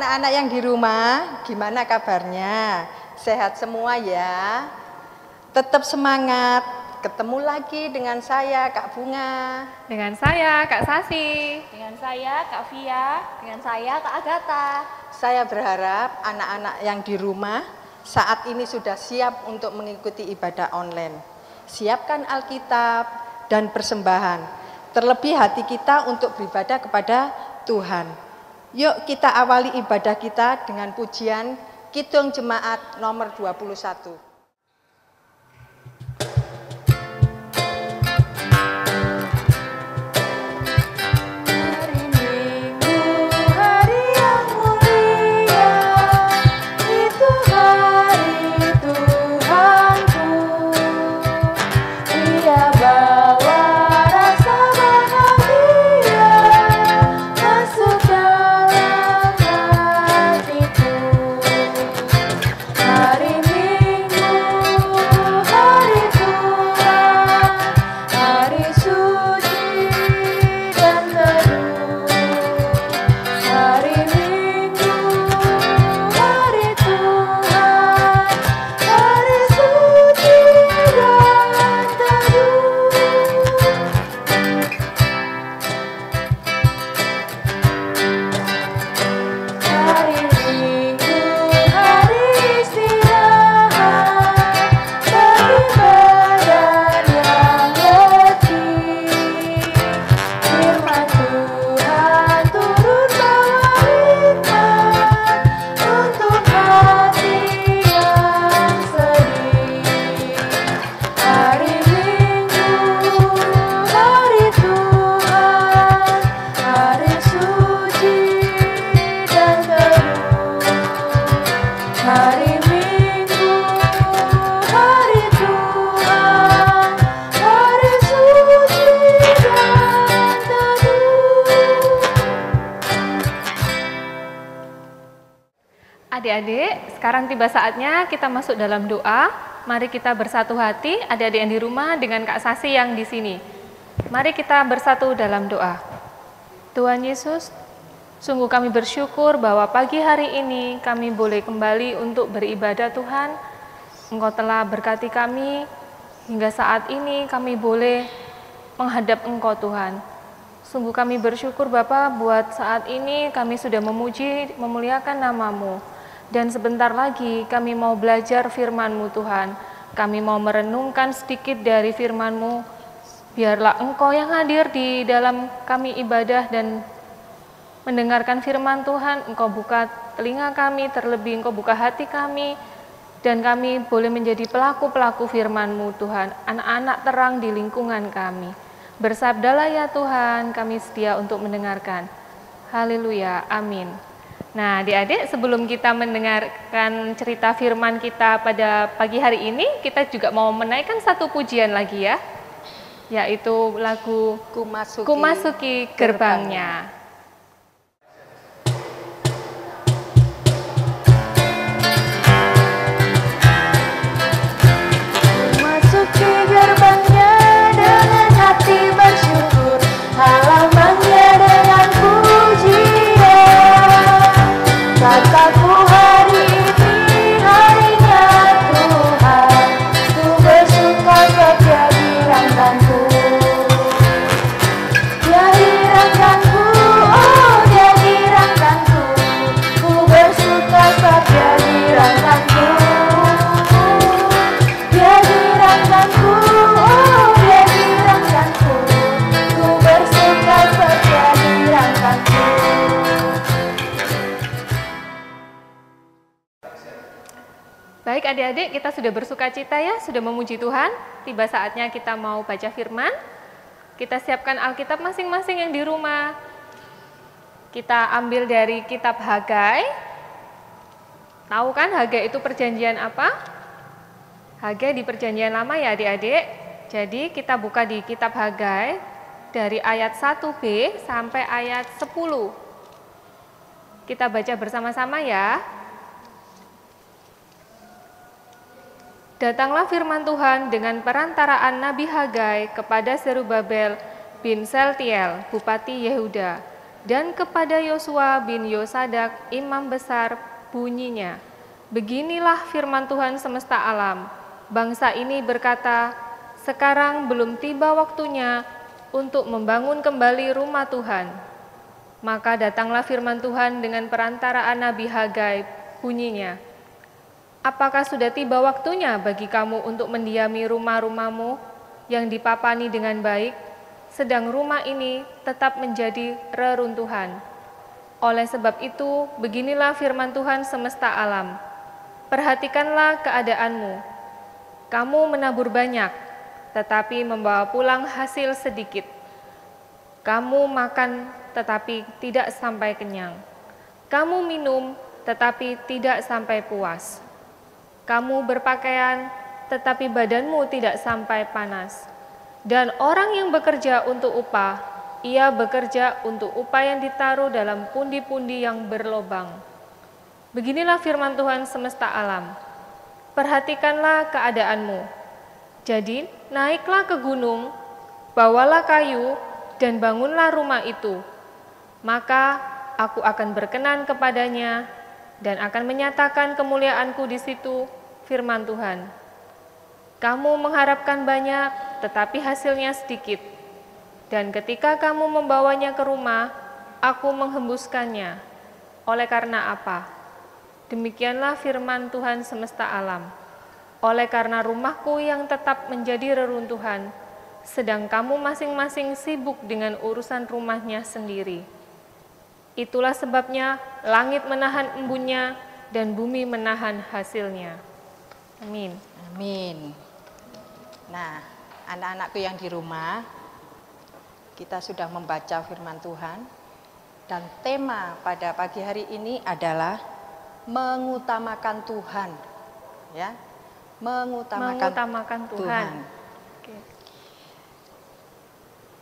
anak-anak yang di rumah, gimana kabarnya? Sehat semua ya? Tetap semangat. Ketemu lagi dengan saya, Kak Bunga. Dengan saya, Kak Sasi. Dengan saya, Kak Via. Dengan saya, Kak Agatha. Saya berharap anak-anak yang di rumah saat ini sudah siap untuk mengikuti ibadah online. Siapkan Alkitab dan persembahan. Terlebih hati kita untuk beribadah kepada Tuhan. Yuk kita awali ibadah kita dengan pujian Kidung Jemaat nomor 21. Adik-adik, sekarang tiba saatnya kita masuk dalam doa. Mari kita bersatu hati, adik-adik yang di rumah dengan Kak Sasi yang di sini. Mari kita bersatu dalam doa. Tuhan Yesus, sungguh kami bersyukur bahwa pagi hari ini kami boleh kembali untuk beribadah Tuhan. Engkau telah berkati kami, hingga saat ini kami boleh menghadap Engkau Tuhan. Sungguh kami bersyukur Bapa buat saat ini kami sudah memuji, memuliakan nama-Mu. Dan sebentar lagi kami mau belajar firman-Mu Tuhan. Kami mau merenungkan sedikit dari firman-Mu. Biarlah Engkau yang hadir di dalam kami ibadah dan mendengarkan firman Tuhan. Engkau buka telinga kami, terlebih Engkau buka hati kami. Dan kami boleh menjadi pelaku-pelaku firman-Mu Tuhan. Anak-anak terang di lingkungan kami. Bersabdalah ya Tuhan, kami setia untuk mendengarkan. Haleluya, amin. Nah, adik-adik, sebelum kita mendengarkan cerita firman kita pada pagi hari ini, kita juga mau menaikkan satu pujian lagi ya, yaitu lagu Ku Masuki Gerbangnya. Masuki gerbangnya dengan hati bersyukur, halamannya dengan pujian. Kataku hari ini harinya Tuhan, ku bersuka sebab Dia dirangkanku. Dia dirangkanku, oh Dia dirangkanku, ku bersuka sebab Dia dirangkanku. Dia dirangkanku, oh Dia dirangkanku, ku bersuka sebab Dia dirangkanku. Baik adik-adik, kita sudah bersuka cita ya, sudah memuji Tuhan. Tiba saatnya kita mau baca firman. Kita siapkan Alkitab masing-masing yang di rumah. Kita ambil dari kitab Hagai. Tahu kan Hagai itu perjanjian apa? Hagai di perjanjian lama ya adik-adik. Jadi kita buka di kitab Hagai dari ayat 1b sampai ayat 10. Kita baca bersama-sama ya. Datanglah firman Tuhan dengan perantaraan Nabi Hagai kepada Zerubabel bin Seltiel, Bupati Yehuda, Dan kepada Yosua bin Yosadak, imam besar, bunyinya, beginilah firman Tuhan semesta alam. Bangsa ini berkata, sekarang belum tiba waktunya untuk membangun kembali rumah Tuhan. Maka datanglah firman Tuhan dengan perantaraan Nabi Hagai, bunyinya, apakah sudah tiba waktunya bagi kamu untuk mendiami rumah-rumahmu yang dipapani dengan baik, sedang rumah ini tetap menjadi reruntuhan. Oleh sebab itu, beginilah firman Tuhan semesta alam. Perhatikanlah keadaanmu. Kamu menabur banyak, tetapi membawa pulang hasil sedikit. Kamu makan, tetapi tidak sampai kenyang. Kamu minum, tetapi tidak sampai puas. Kamu berpakaian, tetapi badanmu tidak sampai panas. Dan orang yang bekerja untuk upah, ia bekerja untuk upah yang ditaruh dalam pundi-pundi yang berlobang. Beginilah firman Tuhan semesta alam. Perhatikanlah keadaanmu. Jadi, naiklah ke gunung, bawalah kayu, dan bangunlah rumah itu. Maka aku akan berkenan kepadanya, dan akan menyatakan kemuliaanku di situ, firman Tuhan. Kamu mengharapkan banyak, tetapi hasilnya sedikit. Dan ketika kamu membawanya ke rumah, aku menghembuskannya. Oleh karena apa? Demikianlah firman Tuhan semesta alam. Oleh karena rumahku yang tetap menjadi reruntuhan, sedang kamu masing-masing sibuk dengan urusan rumahnya sendiri. Itulah sebabnya langit menahan embunnya dan bumi menahan hasilnya. Amin. Amin. Nah, anak-anakku yang di rumah, kita sudah membaca firman Tuhan, dan tema pada pagi hari ini adalah mengutamakan Tuhan, ya, mengutamakan Tuhan. Oke.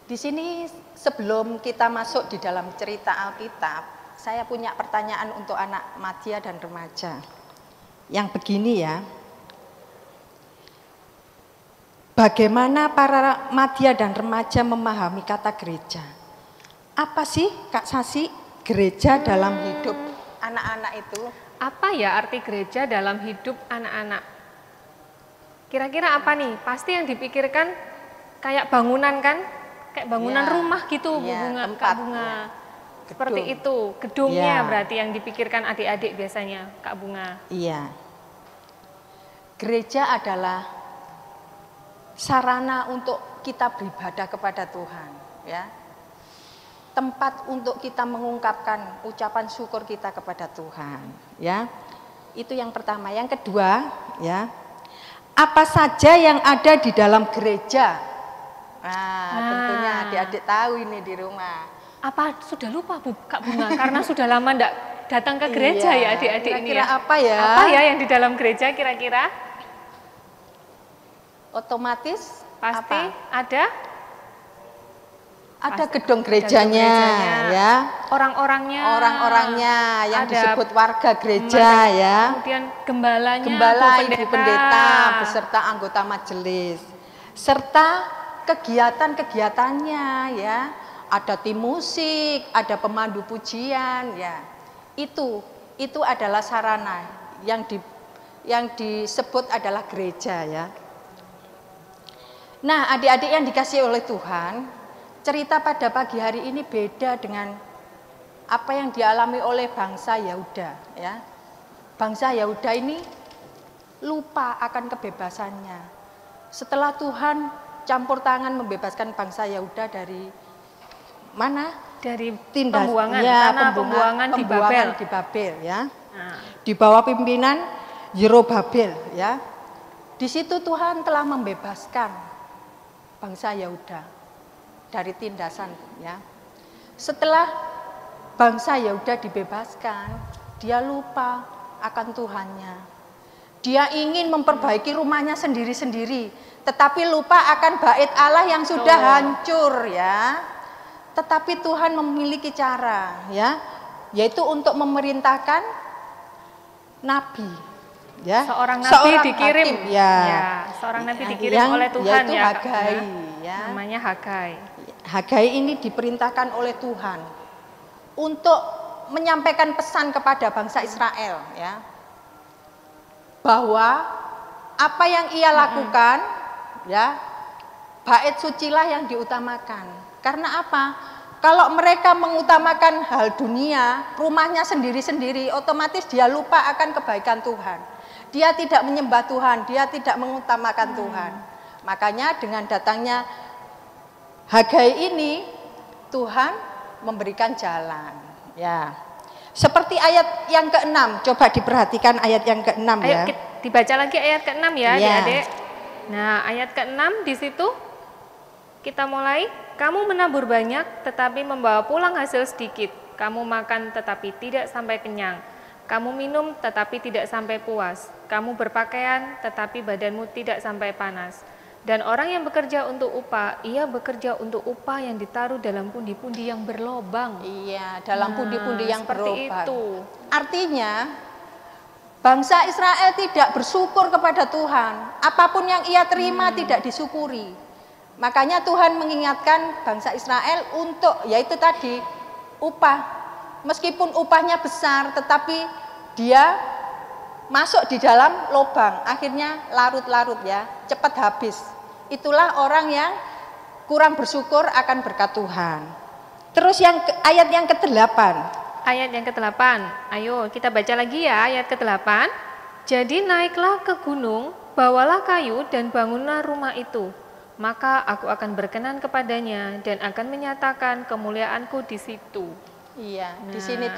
Di sini sebelum kita masuk di dalam cerita Alkitab, saya punya pertanyaan untuk anak madya dan remaja. Yang begini ya. Bagaimana para madya dan remaja memahami kata gereja? Apa sih Kak Sasi gereja dalam hidup anak-anak itu? Apa ya arti gereja dalam hidup anak-anak? Kira-kira apa nih? Pasti yang dipikirkan kayak bangunan kan? Kayak bangunan Ya, rumah gitu, Bu ya, Bunga, tempat, Kak Bunga. ya. Seperti Gedung. itu, gedungnya Ya. berarti yang dipikirkan adik-adik biasanya, Kak Bunga. Iya. Gereja adalah sarana untuk kita beribadah kepada Tuhan, ya. Tempat untuk kita mengungkapkan ucapan syukur kita kepada Tuhan, ya. Itu yang pertama. Yang kedua, ya. Apa saja yang ada di dalam gereja? Nah, tentunya adik-adik tahu ini di rumah. Apa sudah lupa Bu, Kak Bunga? Karena sudah lama enggak datang ke gereja ya Iya, adik-adik ini kira-kira ya. apa ya? Apa ya yang di dalam gereja kira-kira? Otomatis Pasti apa? Ada Pasti gedung gedung gerejanya, gerejanya. ya. Orang-orangnya yang ada disebut warga gereja, ya. Kemudian gembalanya, Gembala, Bu ibu pendeta beserta anggota majelis, serta kegiatan-kegiatannya, ya. Ada tim musik, ada pemandu pujian, ya. Itu adalah sarana yang disebut adalah gereja, ya. Nah, adik-adik yang dikasihi oleh Tuhan, cerita pada pagi hari ini beda dengan apa yang dialami oleh bangsa Yahuda, ya. Bangsa Yahuda ini lupa akan kebebasannya. Setelah Tuhan campur tangan membebaskan bangsa Yahuda dari mana? dari Tindas, pembuangan, ya, tanah pembuangan di Babel. di Babel, ya. Nah, Di bawah pimpinan Yerobabel, ya. Di situ Tuhan telah membebaskan bangsa Yahuda dari tindasan, ya. Setelah bangsa Yahuda dibebaskan, dia lupa akan Tuhannya. Dia ingin memperbaiki rumahnya sendiri-sendiri, tetapi lupa akan bait Allah yang sudah hancur, ya. Tetapi Tuhan memiliki cara, ya, yaitu untuk memerintahkan nabi, ya. seorang nabi dikirim, hakim, ya. seorang nabi dikirim oleh Tuhan yaitu ya, Kak Hagai, Bunga. ya. Namanya Hagai. Hagai ini diperintahkan oleh Tuhan untuk menyampaikan pesan kepada bangsa Israel, ya, bahwa apa yang ia lakukan, ya, bait sucilah yang diutamakan. Karena apa? Kalau mereka mengutamakan hal dunia, rumahnya sendiri-sendiri, otomatis dia lupa akan kebaikan Tuhan. Dia tidak menyembah Tuhan, dia tidak mengutamakan Tuhan. Makanya dengan datangnya Hagai ini, Tuhan memberikan jalan. Ya, seperti ayat yang ke-6, coba diperhatikan ayat yang ke-6 ya. Ayo dibaca lagi ayat ke-6 ya, Ya. adik-adik. Nah, ayat ke-6 di situ kita mulai. Kamu menabur banyak tetapi membawa pulang hasil sedikit. Kamu makan tetapi tidak sampai kenyang. Kamu minum tetapi tidak sampai puas. Kamu berpakaian tetapi badanmu tidak sampai panas. Dan orang yang bekerja untuk upah, ia bekerja untuk upah yang ditaruh dalam pundi-pundi yang berlobang. Iya, dalam pundi-pundi yang seperti berlobang. itu. Artinya, bangsa Israel tidak bersyukur kepada Tuhan. Apapun yang ia terima tidak disyukuri. Makanya Tuhan mengingatkan bangsa Israel untuk, yaitu tadi, upah. Meskipun upahnya besar, tetapi dia masuk di dalam lubang. Akhirnya larut-larut ya, cepat habis. Itulah orang yang kurang bersyukur akan berkat Tuhan. Terus ayat yang ke-8. Ayat yang ke-8, ayo kita baca lagi ya ayat ke-8. Jadi naiklah ke gunung, bawalah kayu dan bangunlah rumah itu. Maka aku akan berkenan kepadanya dan akan menyatakan kemuliaanku di situ. Iya, di sini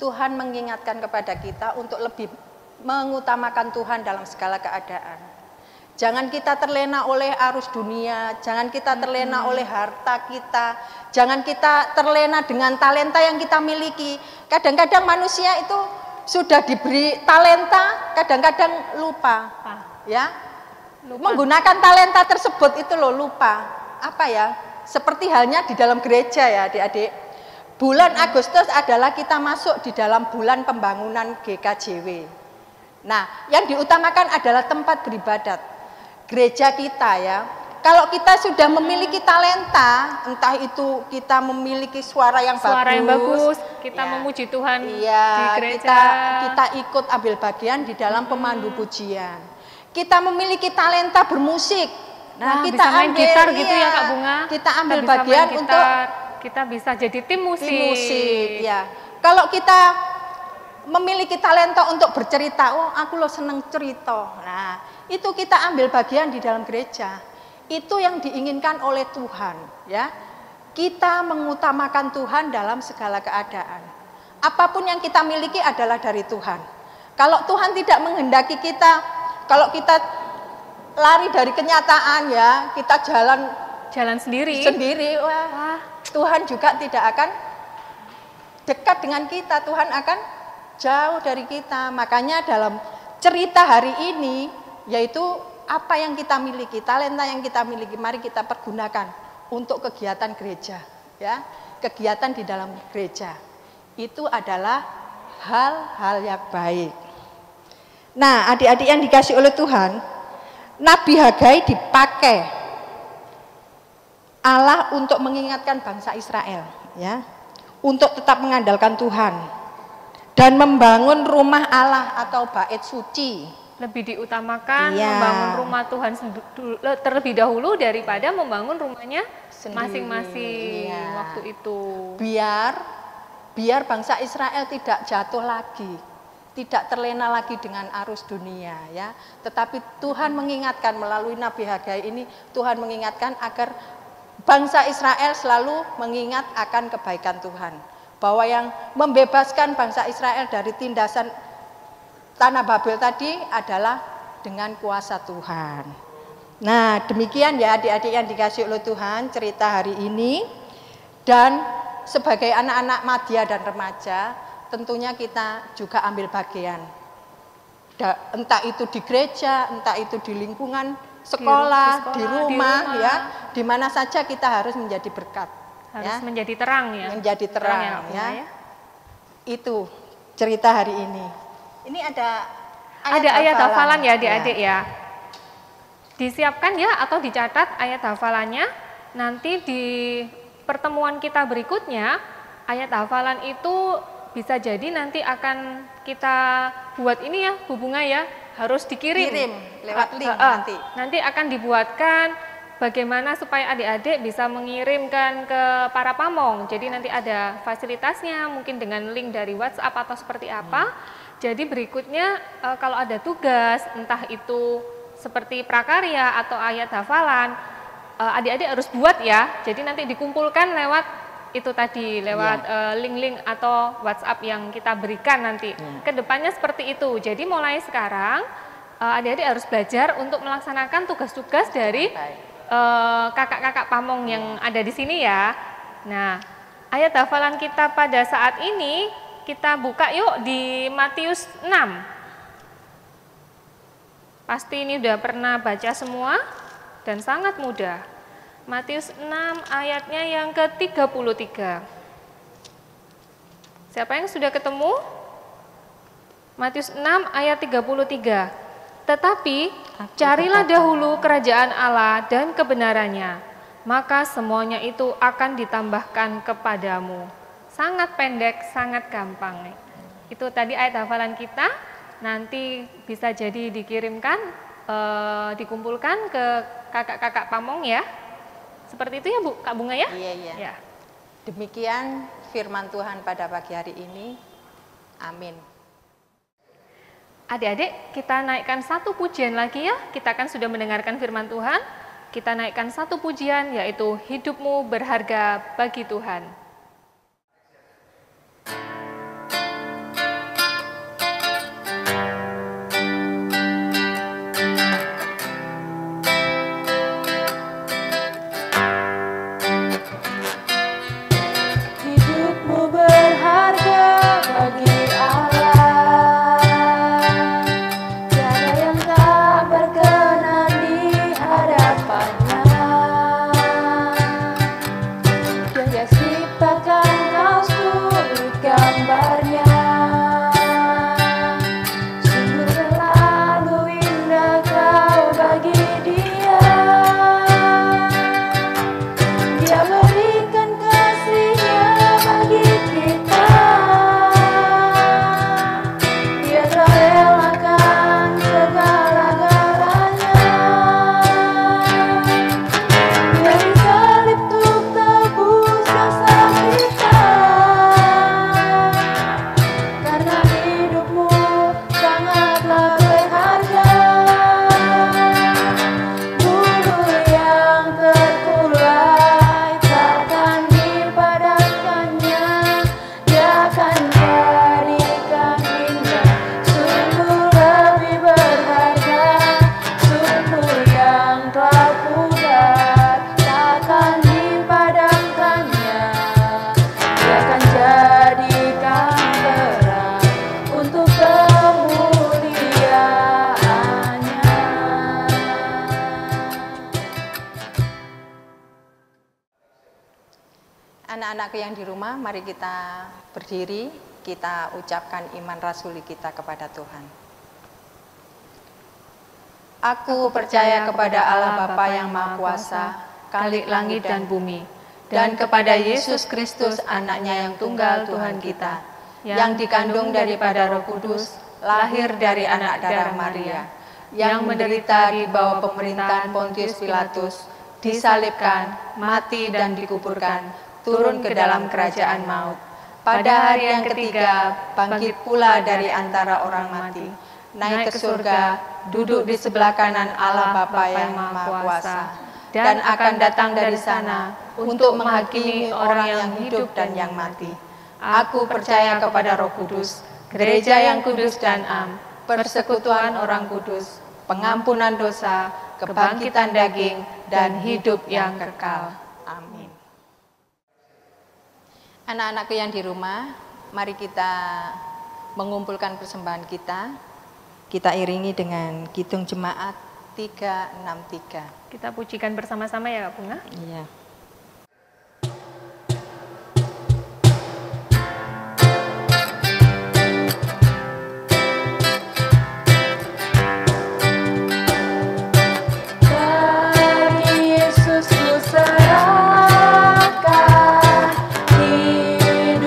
Tuhan mengingatkan kepada kita untuk lebih mengutamakan Tuhan dalam segala keadaan. Jangan kita terlena oleh arus dunia, jangan kita terlena oleh harta kita, jangan kita terlena dengan talenta yang kita miliki. Kadang-kadang manusia itu sudah diberi talenta, kadang-kadang lupa, ya. Menggunakan talenta tersebut itu loh lupa. Apa ya? Seperti halnya di dalam gereja ya, adik-adik. Bulan Agustus adalah kita masuk di dalam bulan pembangunan GKJW. Nah, yang diutamakan adalah tempat beribadat. Gereja kita ya, kalau kita sudah memiliki talenta, entah itu kita memiliki suara yang bagus, kita ya, memuji Tuhan iya, di gereja, kita ikut ambil bagian di dalam pemandu pujian. Kita memiliki talenta bermusik, nah kita bisa main ambil gitar gitu ya Kak Bunga, kita ambil bisa bagian main untuk kita bisa jadi tim musik. Ya. Kalau kita memiliki talenta untuk bercerita, oh aku lo seneng cerita. Nah, itu kita ambil bagian di dalam gereja. Itu yang diinginkan oleh Tuhan, ya. Kita mengutamakan Tuhan dalam segala keadaan. Apapun yang kita miliki adalah dari Tuhan. Kalau Tuhan tidak menghendaki kita, kalau kita lari dari kenyataan ya, kita jalan sendiri, wah, Tuhan juga tidak akan dekat dengan kita, Tuhan akan jauh dari kita. Makanya dalam cerita hari ini, yaitu apa yang kita miliki, talenta yang kita miliki, mari kita pergunakan untuk kegiatan gereja, ya, kegiatan di dalam gereja. Itu adalah hal-hal yang baik. Nah, adik-adik yang dikasih oleh Tuhan, Nabi Hagai dipakai Allah untuk mengingatkan bangsa Israel, ya, untuk tetap mengandalkan Tuhan dan membangun rumah Allah atau bait suci. Lebih diutamakan Iya. membangun rumah Tuhan terlebih dahulu daripada membangun rumahnya masing-masing Iya. waktu itu. Biar bangsa Israel tidak jatuh lagi, tidak terlena lagi dengan arus dunia, ya. Tetapi Tuhan mengingatkan melalui Nabi Hagai ini, Tuhan mengingatkan agar bangsa Israel selalu mengingat akan kebaikan Tuhan, bahwa yang membebaskan bangsa Israel dari tindasan tanah Babel tadi adalah dengan kuasa Tuhan. Nah, demikian ya adik-adik yang dikasih oleh Tuhan cerita hari ini. Dan sebagai anak-anak madya dan remaja, tentunya kita juga ambil bagian. Entah itu di gereja, entah itu di lingkungan sekolah, di rumah, ya, di mana saja kita harus menjadi berkat. Harus Ya. menjadi terang ya. Menjadi terang, ya. ya. Itu cerita hari ini. Ini ada ayat hafalan ya Ya. adik-adik ya. Disiapkan ya atau dicatat ayat hafalannya. Nanti di pertemuan kita berikutnya ayat hafalan itu bisa jadi nanti akan kita buat ini ya, Bu Bunga ya, harus dikirim. Kirim lewat link nanti. Nanti akan dibuatkan bagaimana supaya adik-adik bisa mengirimkan ke para pamong. Jadi nanti ada fasilitasnya, mungkin dengan link dari WhatsApp atau seperti apa. Jadi berikutnya kalau ada tugas, entah itu seperti prakarya atau ayat hafalan, adik-adik harus buat ya. Jadi nanti dikumpulkan lewat itu tadi, lewat link-link atau WhatsApp yang kita berikan nanti. Kedepannya seperti itu. Jadi mulai sekarang adik-adik harus belajar untuk melaksanakan tugas-tugas dari kakak-kakak pamong yang ada di sini ya. Nah, ayat hafalan kita pada saat ini kita buka yuk di Matius 6. Pasti ini udah pernah baca semua dan sangat mudah. Matius 6 ayatnya yang ke-33. Siapa yang sudah ketemu? Matius 6 ayat 33. Tetapi carilah dahulu kerajaan Allah dan kebenarannya, maka semuanya itu akan ditambahkan kepadamu. Sangat pendek, sangat gampang. Itu tadi ayat hafalan kita, nanti bisa jadi dikirimkan, dikumpulkan ke kakak-kakak pamong ya. Seperti itu ya Bu, Kak Bunga ya? Iya. Ya. Demikian firman Tuhan pada pagi hari ini. Amin. Adik-adik, kita naikkan satu pujian lagi ya. Kita kan sudah mendengarkan firman Tuhan. Kita naikkan satu pujian, yaitu hidupmu berharga bagi Tuhan. Hidupmu berharga bagi Allah, tiada yang tak berkenan di hadapannya. Dia ciptakan kau suri gambarnya, sungguh terlalu indah kau bagi Dia. Dia berikan kasih-Nya bagi kita. Dia telah relakan segala-galanya. Dia disalib untuk tebus dosa kita. Karena hidupmu sangatlah berharga. Bulu yang terkulai takkan dipadatkannya. Dia akan jadikan indah, sungguh lebih berharga. Sumur yang telah pudar takkan dipadamkannya. Dia akan jadikan terang untuk kemuliaan-Nya. Anak-anakku yang di rumah, mari kita berdiri, kita ucapkan iman rasuli kita kepada Tuhan. Aku percaya kepada Allah Bapa yang Maha Kuasa, Khalik langit dan bumi, dan kepada Yesus Kristus, anaknya yang tunggal Tuhan kita, yang dikandung daripada Roh Kudus, lahir dari anak darah Maria, yang menderita di bawah pemerintahan Pontius Pilatus, disalibkan, mati dan dikuburkan, turun ke dalam kerajaan maut. Pada hari yang ketiga, bangkit pula dari antara orang mati, naik ke surga, duduk di sebelah kanan Allah Bapa yang Maha Kuasa, dan akan datang dari sana untuk menghakimi orang yang hidup dan yang mati. Aku percaya kepada Roh Kudus, gereja yang kudus dan am, persekutuan orang kudus, pengampunan dosa, kebangkitan daging, dan hidup yang kekal. Amin. Anak-anakku yang di rumah, mari kita mengumpulkan persembahan kita. Kita iringi dengan Kidung Jemaat 363. Kita pujikan bersama-sama ya Kak Bunga. Iya. Bagi Yesus ku serahkan hidup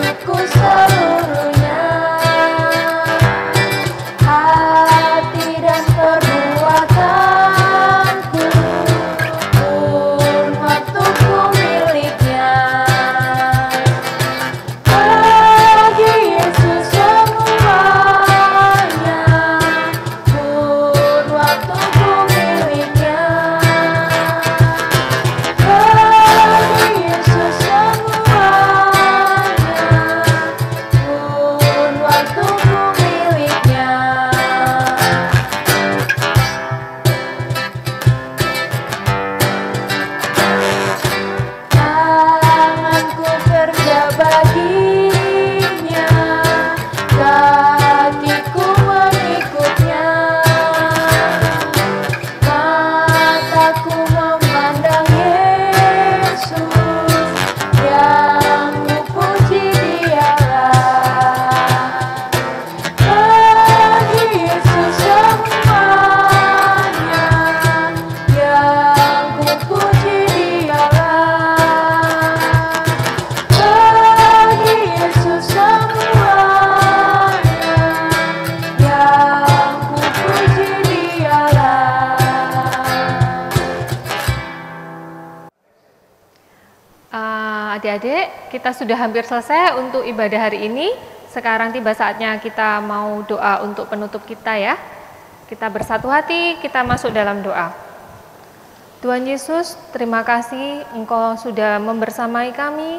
Adik-adik, kita sudah hampir selesai untuk ibadah hari ini. Sekarang tiba saatnya kita mau doa untuk penutup kita ya. Kita bersatu hati, kita masuk dalam doa. Tuhan Yesus, terima kasih Engkau sudah membersamai kami.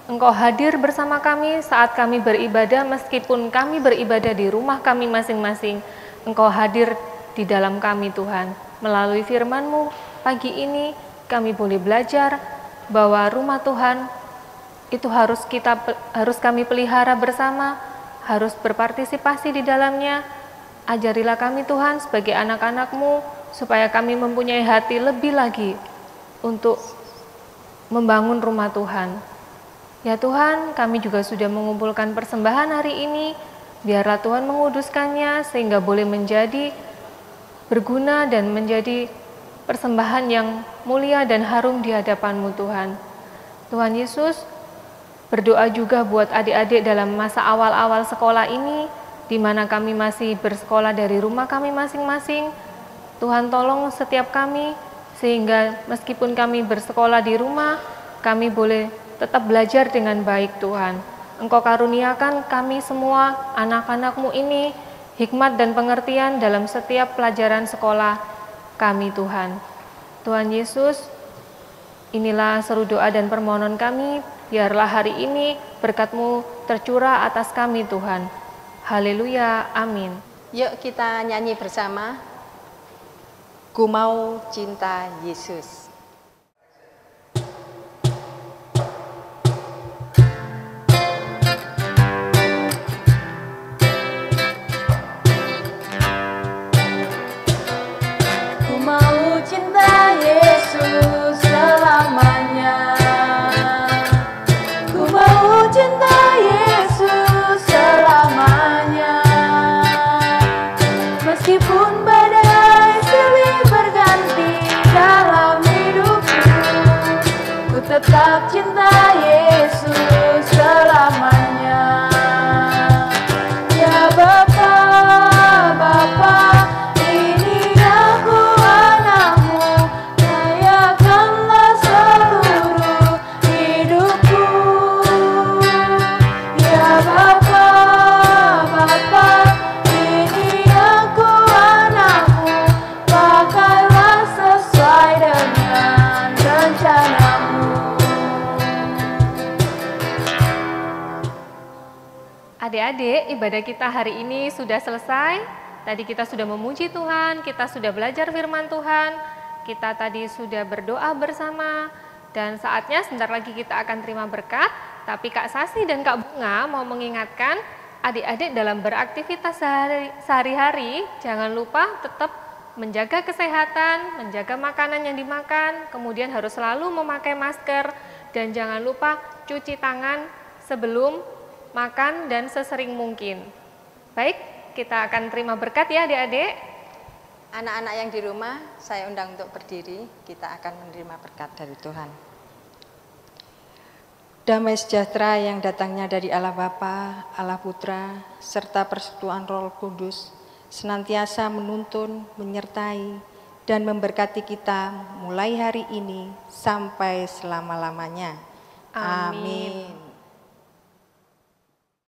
Engkau hadir bersama kami saat kami beribadah, meskipun kami beribadah di rumah kami masing-masing. Engkau hadir di dalam kami Tuhan. Melalui firman-Mu, pagi ini kami boleh belajar bahwa rumah Tuhan itu harus kami pelihara bersama, harus berpartisipasi di dalamnya. Ajarilah kami Tuhan sebagai anak-anak-Mu, supaya kami mempunyai hati lebih lagi untuk membangun rumah Tuhan. Ya Tuhan, kami juga sudah mengumpulkan persembahan hari ini, biarlah Tuhan menguduskannya sehingga boleh menjadi berguna dan menjadi persembahan yang mulia dan harum di hadapan-Mu Tuhan. Tuhan Yesus, berdoa juga buat adik-adik dalam masa awal-awal sekolah ini, di mana kami masih bersekolah dari rumah kami masing-masing. Tuhan tolong setiap kami, sehingga meskipun kami bersekolah di rumah, kami boleh tetap belajar dengan baik Tuhan. Engkau karuniakan kami semua, anak-anak-Mu ini, hikmat dan pengertian dalam setiap pelajaran sekolah kami Tuhan. Tuhan Yesus, inilah seru doa dan permohonan kami, biarlah hari ini berkat-Mu tercurah atas kami Tuhan. Haleluya, amin. Yuk kita nyanyi bersama, Ku Mau Cinta Yesus. Ku mau cinta Yesus selamanya. Ku mau cinta Yesus selamanya. Meskipun badai silih berganti dalam hidupku, ku tetap cinta Yesus selamanya. Ya Bapa, Bapa, ini aku anakmu, layakanlah seluruh hidupku. Ya Bapa, Bapa, ini aku anakmu, pakailah sesuai dengan rencanamu. Adik-adik, ibadah kita hari ini sudah selesai. Tadi kita sudah memuji Tuhan, kita sudah belajar firman Tuhan, kita tadi sudah berdoa bersama, dan saatnya sebentar lagi kita akan terima berkat. Tapi Kak Sasi dan Kak Bunga mau mengingatkan adik-adik dalam beraktivitas sehari-hari, jangan lupa tetap menjaga kesehatan, menjaga makanan yang dimakan, kemudian harus selalu memakai masker, dan jangan lupa cuci tangan sebelum makan dan sesering mungkin. Baik, kita akan terima berkat ya adik-adik. Anak-anak yang di rumah, saya undang untuk berdiri, kita akan menerima berkat dari Tuhan. Damai sejahtera yang datangnya dari Allah Bapa, Allah Putra, serta persekutuan Roh Kudus, senantiasa menuntun, menyertai, dan memberkati kita mulai hari ini sampai selama-lamanya. Amin. Amin.